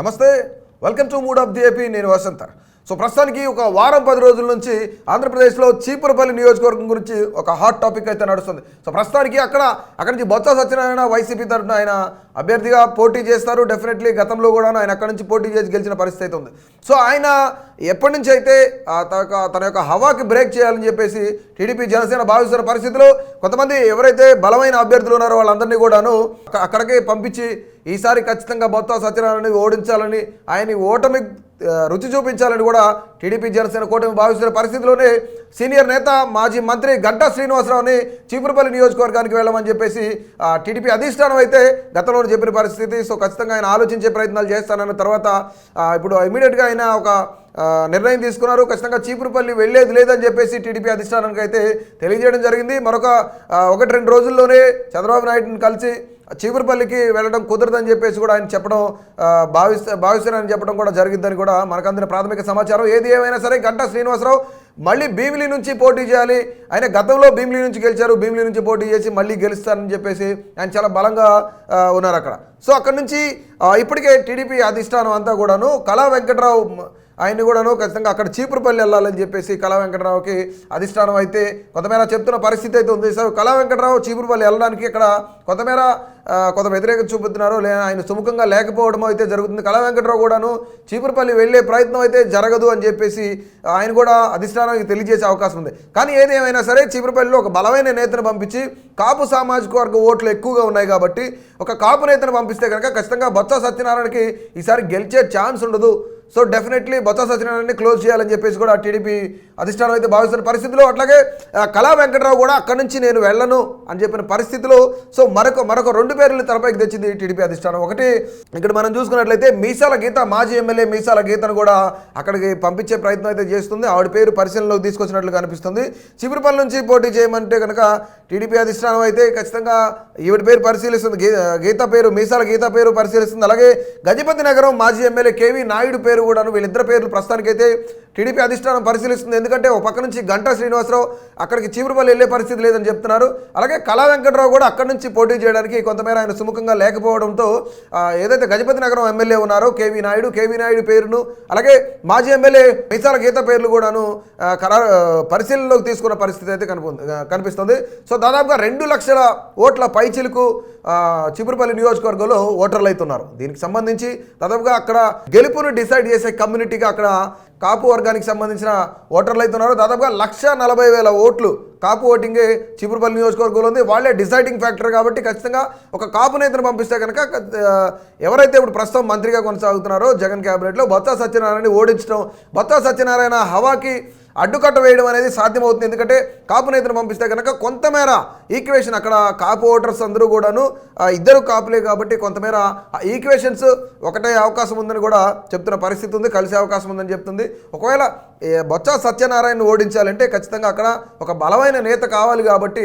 నమస్తే, welcome to mood of the AP. నేను వసంత. So ప్రస్తుతానికి ఒక వారం 10 రోజుల నుంచి ఆంధ్రప్రదేశ్లో చీపురుపల్లి నియోజకవర్గం గురించి ఒక హాట్ టాపిక్ అయితే నడుస్తుంది. సో ప్రస్తుతానికి అక్కడి నుంచి బొత్స సత్యనారాయణ వైసీపీ తరఫున ఆయన అభ్యర్థిగా పోటీ చేస్తారు. డెఫినెట్లీ గతంలో కూడా ఆయన అక్కడి నుంచి పోటీ చేసి గెలిచిన పరిస్థితి అయితే ఉంది. సో ఆయన ఎప్పటి నుంచి అయితే తన యొక్క హవాకి బ్రేక్ చేయాలని చెప్పేసి టీడీపీ జనసేన భావిస్తున్న పరిస్థితిలో కొంతమంది ఎవరైతే బలమైన అభ్యర్థులు ఉన్నారో వాళ్ళందరినీ కూడాను అక్కడికి పంపించి ఈసారి ఖచ్చితంగా బొత్స సత్యనారాయణని ఓడించాలని, ఆయన ఓటమి రుచి చూపించాలని కూడా టీడీపీ జనసేన కూటమి భావిస్తున్న పరిస్థితిలోనే సీనియర్ నేత మాజీ మంత్రి గంటా శ్రీనివాసరావుని చీపురుపల్లి నియోజకవర్గానికి వెళ్ళమని చెప్పేసి టీడీపీ అధిష్టానం అయితే గతంలో చెప్పిన పరిస్థితి. సో ఖచ్చితంగా ఆయన ఆలోచించే ప్రయత్నాలు చేస్తానన్న తర్వాత ఇప్పుడు ఇమీడియట్గా ఆయన ఒక నిర్ణయం తీసుకున్నారు. ఖచ్చితంగా చీపురుపల్లి వెళ్ళేది లేదని చెప్పేసి టీడీపీ అధిష్టానానికి అయితే తెలియజేయడం జరిగింది. మరొక 1-2 రోజుల్లోనే చంద్రబాబు నాయుడుని కలిసి చీపురుపల్లికి వెళ్ళడం కుదరదని చెప్పేసి కూడా ఆయన చెప్పడం భావిస్తున్నారని చెప్పడం కూడా జరిగిందని కూడా మనకు అందిన ప్రాథమిక సమాచారం. ఏది ఏమైనా సరే గంటా శ్రీనివాసరావు మళ్ళీ భీమిలి నుంచి పోటీ చేయాలి. ఆయన గతంలో భీమిలి నుంచి గెలిచారు. భీమిలి నుంచి పోటీ చేసి మళ్ళీ గెలుస్తారని చెప్పేసి ఆయన చాలా బలంగా ఉన్నారు అక్కడ. సో అక్కడి నుంచి ఇప్పటికే టీడీపీ అధిష్టానం అంతా కూడాను కళా వెంకట్రావు ఆయన్ని కూడాను ఖచ్చితంగా అక్కడ చీపురుపల్లి వెళ్ళాలని చెప్పేసి కళా వెంకటరావుకి అధిష్టానం అయితే కొంతమేర చెప్తున్న పరిస్థితి అయితే ఉంది. సో కళా వెంకటరావు చీపురుపల్లి వెళ్ళడానికి ఇక్కడ కొంత వ్యతిరేకత చూపుతున్నారు. ఆయన సుముఖంగా లేకపోవడమో అయితే జరుగుతుంది. కళా వెంకటరావు కూడాను చీపురుపల్లి వెళ్ళే ప్రయత్నం అయితే జరగదు అని చెప్పేసి ఆయన కూడా అధిష్టానానికి తెలియజేసే అవకాశం ఉంది. కానీ ఏదేమైనా సరే చీపురుపల్లిలో ఒక బలమైన నేతను పంపించి కాపు సామాజిక వర్గ ఓట్లు ఎక్కువగా ఉన్నాయి కాబట్టి ఒక కాపు నేతను పంపిస్తే కనుక ఖచ్చితంగా బొత్స సత్యనారాయణకి ఈసారి గెలిచే ఛాన్స్ ఉండదు. సో డెఫినెట్లీ బొత్స సత్యనారాయణని క్లోజ్ చేయాలని చెప్పేసి కూడా టీడీపీ అధిష్టానం అయితే భావిస్తున్న పరిస్థితిలో, అట్లాగే కళా వెంకటరావు కూడా అక్కడి నుంచి నేను వెళ్ళను అని చెప్పిన పరిస్థితిలో సో మరొక 2 పేర్లు తెరపైకి తెచ్చింది టీడీపీ అధిష్టానం. ఒకటి ఇక్కడ మనం చూసుకున్నట్లయితే మీసాల గీత, మాజీ ఎమ్మెల్యే మీసాల గీతను కూడా అక్కడికి పంపించే ప్రయత్నం అయితే చేస్తుంది. ఆవిడ పేరు పరిశీలనలోకి తీసుకొచ్చినట్లు కనిపిస్తుంది. చీపురుపల్లి నుంచి పోటీ చేయమంటే కనుక టీడీపీ అధిష్టానం అయితే ఖచ్చితంగా ఈవిడ పేరు పరిశీలిస్తుంది. గీత పేరు, మీసాల గీత పేరు పరిశీలిస్తుంది. అలాగే గజపతి నగరం మాజీ ఎమ్మెల్యే కేవీ నాయుడు పేరు కూడాను, వీళ్ళిద్దరు పేర్లు ప్రస్తుతానికైతే టీడీపీ అధిష్టానం పరిశీలిస్తుంది. ఎందుకంటే ఒక పక్క నుంచి గంటా శ్రీనివాసరావు అక్కడికి చీపురుపల్లి వెళ్ళే పరిస్థితి లేదని చెప్తున్నారు. అలాగే కళా వెంకటరావు కూడా అక్కడి నుంచి పోటీ చేయడానికి కొంతమేర ఆయన సుముఖంగా లేకపోవడంతో ఏదైతే గజపతి నగరం ఎమ్మెల్యే ఉన్నారో కేవీ నాయుడు పేరును, అలాగే మాజీ ఎమ్మెల్యే మీసాల గీత పేర్లు కూడాను పరిశీలనలోకి తీసుకున్న పరిస్థితి అయితే కనిపిస్తుంది. సో దాదాపుగా 2 లక్షల ఓట్ల పైచిలకు చీపురుపల్లి నియోజకవర్గంలో ఓటర్లు అవుతున్నారు. దీనికి సంబంధించి దాదాపుగా అక్కడ గెలుపును డిసైడ్ చేసే కమ్యూనిటీగా అక్కడ కాపు వర్గానికి సంబంధించిన ఓటర్లు అవుతున్నారు. దాదాపుగా 1,40,000 ఓట్లు కాపు ఓటింగే చీపురుపల్లి నియోజకవర్గంలో ఉంది. వాళ్ళే డిసైడింగ్ ఫ్యాక్టర్ కాబట్టి ఖచ్చితంగా ఒక కాపు నేతను పంపిస్తే కనుక ఎవరైతే ఇప్పుడు ప్రస్తుతం మంత్రిగా కొనసాగుతున్నారో జగన్ క్యాబినెట్లో బొత్స సత్యనారాయణని ఓడించడం, బొత్స సత్యనారాయణ హవాకి అడ్డుకట్ట వేయడం అనేది సాధ్యమవుతుంది. ఎందుకంటే కాపు నేతను పంపిస్తే కనుక కొంతమేర ఈక్వేషన్ అక్కడ కాపు ఓటర్స్ అందరూ కూడాను ఇద్దరు కాపులే కాబట్టి కొంతమేర ఈక్వేషన్స్ ఒకటే అవకాశం ఉందని కూడా చెప్తున్న పరిస్థితి ఉంది. కలిసే అవకాశం ఉందని చెప్తుంది. ఒకవేళ బొత్స సత్యనారాయణ ఓడించాలంటే ఖచ్చితంగా అక్కడ ఒక బలమైన నేత కావాలి కాబట్టి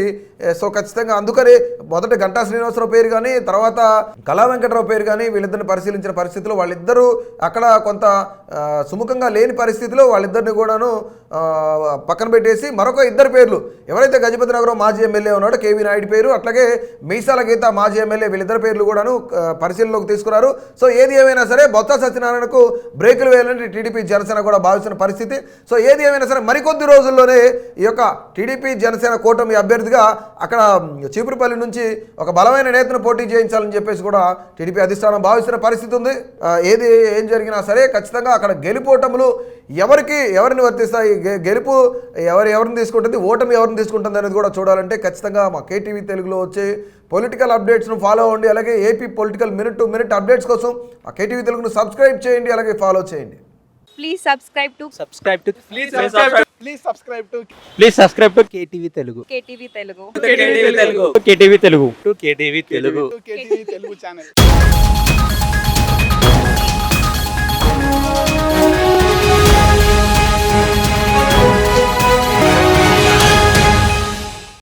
సో ఖచ్చితంగా అందుకని మొదట గంటా శ్రీనివాసరావు పేరు కానీ తర్వాత కళా వెంకటరావు పేరు కానీ వీళ్ళిద్దరిని పరిశీలించిన పరిస్థితిలో వాళ్ళిద్దరూ అక్కడ కొంత సుముఖంగా లేని పరిస్థితిలో వాళ్ళిద్దరిని కూడాను పక్కన పెట్టేసి మరొక 2 పేర్లు ఎవరైతే గజపతి నగరం మాజీ ఎమ్మెల్యే ఉన్నాడో కేవీ నాయుడు పేరు, అట్లాగే మీసాల గీత మాజీ ఎమ్మెల్యే వీళ్ళిద్దరు పేర్లు కూడాను పరిశీలనలోకి తీసుకున్నారు. సో ఏది ఏమైనా సరే బొత్స సత్యనారాయణకు బ్రేకులు వేయాలని టీడీపీ జనసేన కూడా భావిస్తున్న పరిస్థితి. సో ఏది ఏమైనా సరే మరికొద్ది రోజుల్లోనే ఈ యొక్క టీడీపీ జనసేన కూటమి అభ్యర్థిగా అక్కడ చీపురుపల్లి నుంచి ఒక బలమైన నేతను పోటీ చేయించాలని చెప్పేసి కూడా టీడీపీ అధిష్టానం భావిస్తున్న పరిస్థితి ఉంది. ఏం జరిగినా సరే ఖచ్చితంగా అక్కడ గెలుపోటములు ఎవరిని వర్తిస్తాయి, గెలుపు ఎవరిని తీసుకుంటుంది, ఓటమి ఎవరిని తీసుకుంటుంది అనేది కూడా చూడాలంటే ఖచ్చితంగా మా కేటీవీ తెలుగులో వచ్చే పొలిటికల్ అప్డేట్స్ను ఫాలో అవ్వండి. అలాగే AP political minute to minute updates కోసం ఆ కేటీవీ తెలుగును సబ్స్క్రైబ్ చేయండి, అలాగే ఫాలో చేయండి. Please subscribe to KTV Telugu. KTV Telugu channel.